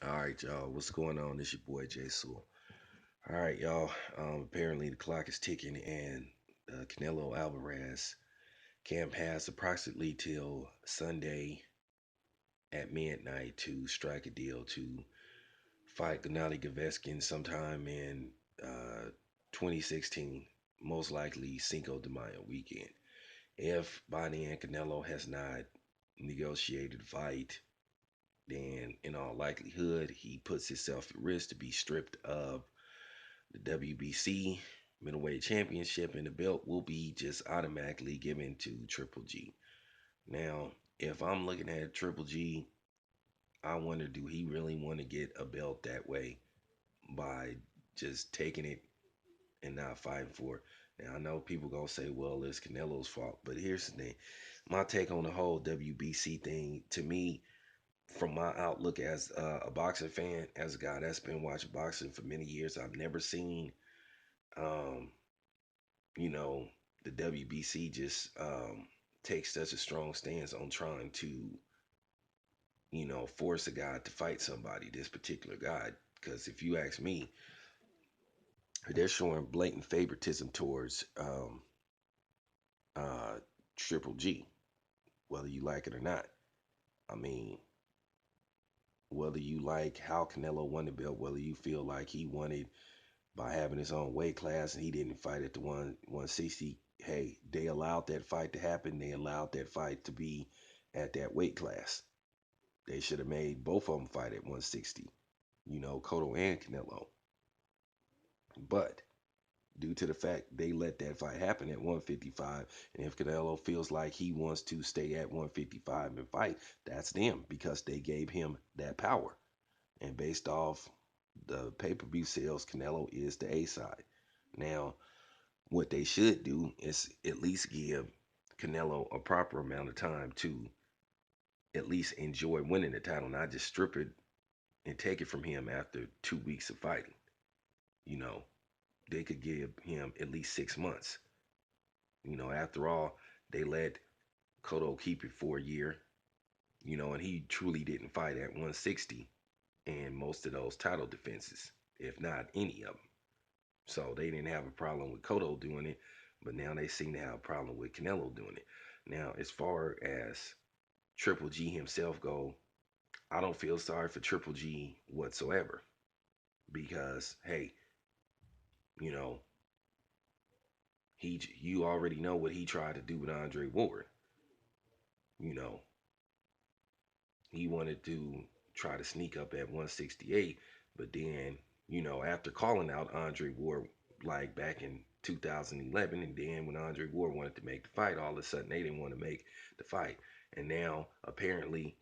All right, y'all. What's going on? This your boy Jay Sewell. All right, y'all. Apparently the clock is ticking, and Canelo Alvarez camp has approximately till Sunday at midnight to strike a deal to fight Gennady Golovkin sometime in uh, 2016, most likely Cinco de Mayo weekend. If by then Canelo has not negotiated a fight, then in all likelihood he puts himself at risk to be stripped of the WBC middleweight championship, and the belt will be just automatically given to Triple G. Now, if I'm looking at Triple G, I wonder, do he really want to get a belt that way by just taking it and not fighting for it? Now I know people gonna say, well, it's Canelo's fault, but here's the thing. My take on the whole WBC thing, to me, from my outlook as a boxing fan, as a guy that's been watching boxing for many years, I've never seen, um, you know, the WBC just take such a strong stance on trying to, force a guy to fight somebody, this particular guy. Because if you ask me, they're showing blatant favoritism towards uh, Triple G, whether you like it or not. I mean, whether you like how Canelo won the belt, whether you feel like he wanted by having his own weight class and he didn't fight at the 160. Hey, they allowed that fight to happen. They allowed that fight to be at that weight class. They should have made both of them fight at 160, Cotto and Canelo. But due to the fact they let that fight happen at 155, and if Canelo feels like he wants to stay at 155 and fight, that's them because they gave him that power. And based off the pay-per-view sales, Canelo is the A side. Now, what they should do is at least give Canelo a proper amount of time to at least enjoy winning the title, not just strip it and take it from him after 2 weeks of fighting. You know, they could give him at least 6 months. After all, they let Cotto keep it for a year, and he truly didn't fight at 160 in most of those title defenses, if not any of them. So they didn't have a problem with Cotto doing it, but now they seem to have a problem with Canelo doing it. Now, as far as Triple G himself go, I don't feel sorry for Triple G whatsoever because hey, you know, you already know what he tried to do with Andre Ward. You know, he wanted to try to sneak up at 168, but then, after calling out Andre Ward like back in 2011, and then when Andre Ward wanted to make the fight, all of a sudden they didn't want to make the fight. And now apparently,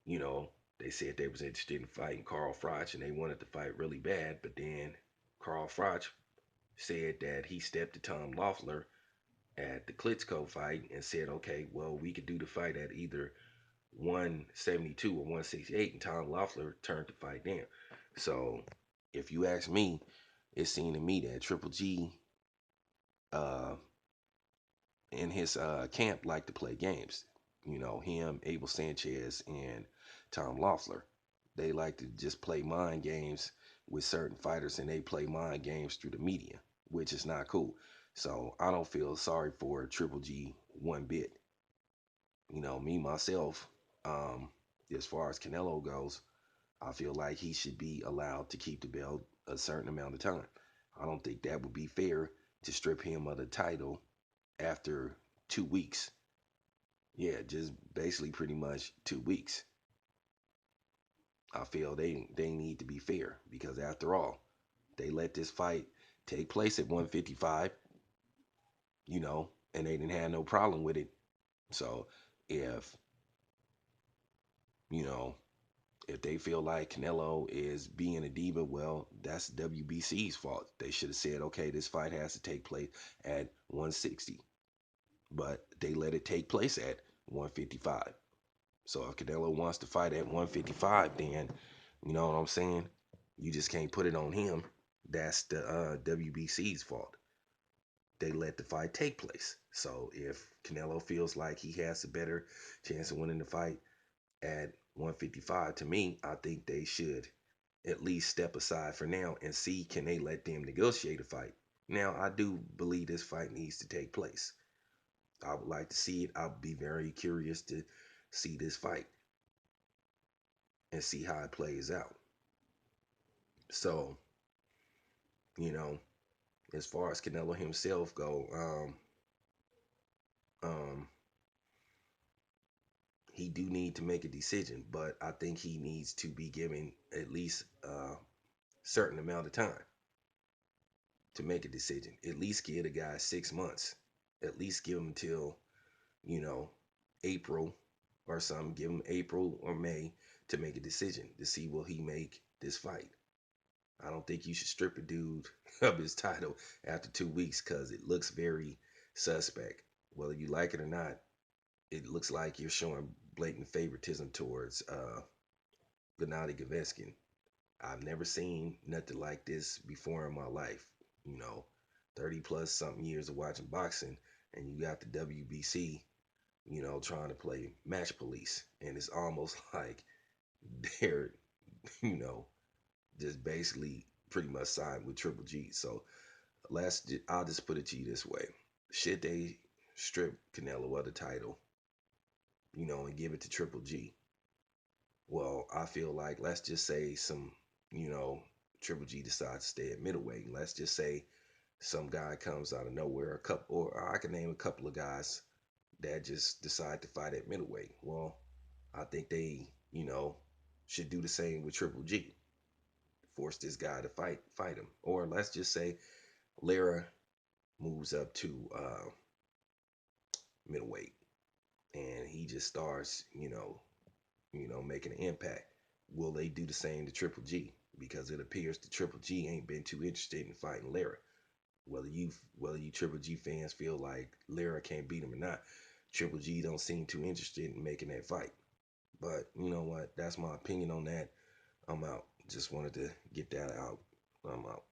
you know, they said they was interested in fighting Carl Froch and they wanted to fight really bad, but then Carl Froch said that he stepped to Tom Loeffler at the Klitschko fight and said, okay, well, we could do the fight at either 172 or 168, and Tom Loeffler turned the fight down. So if you ask me, it seemed to me that Triple G uh, in his camp like to play games. Him, Abel Sanchez, and Tom Loeffler. They like to just play mind games with certain fighters, and they play mind games through the media, which is not cool. So I don't feel sorry for Triple G one bit. Me myself, um, as far as Canelo goes, I feel like he should be allowed to keep the belt a certain amount of time. I don't think that would be fair to strip him of the title after 2 weeks. Yeah, just basically pretty much 2 weeks. I feel they need to be fair because after all, they let this fight take place at 155, and they didn't have no problem with it. So if you know if they feel like Canelo is being a diva, well, that's WBC's fault. They should have said, okay, this fight has to take place at 160, but they let it take place at 155. So if Canelo wants to fight at 155, then you know what I'm saying? You just can't put it on him. That's the WBC's fault. They let the fight take place. So if Canelo feels like he has a better chance of winning the fight at 155. To me, I think they should at least step aside for now and see can they let them negotiate a fight. Now, I do believe this fight needs to take place. I would like to see it. I'll be very curious to see this fight and see how it plays out. So, you know, as far as Canelo himself go, um, he do need to make a decision, but I think he needs to be given at least a certain amount of time to make a decision. At least give the guy 6 months. At least give him till, you know, April or something. Give him April or May to make a decision to see will he make this fight. I don't think you should strip a dude of his title after 2 weeks because it looks very suspect. Whether you like it or not, it looks like you're showing blatant favoritism towards Gennady Golovkin. I've never seen nothing like this before in my life. You know, 30 plus something years of watching boxing, and you got the WBC, trying to play match police. And it's almost like they're, you know, just basically pretty much signed with Triple G. So I'll just put it to you this way. Should they strip Canelo of the title, and give it to Triple G? Well, I feel like let's just say you know, Triple G decides to stay at middleweight. Let's just say some guy comes out of nowhere, or I can name a couple of guys that just decide to fight at middleweight. Well, I think they, should do the same with Triple G. Force this guy to fight him. Or let's just say Lara moves up to middleweight and he just starts, making an impact. Will they do the same to Triple G? Because it appears the Triple G ain't been too interested in fighting Lara. Whether you Triple G fans feel like Lara can't beat him or not, Triple G don't seem too interested in making that fight. But you know what? That's my opinion on that. I'm out. Just wanted to get that out. I'm out.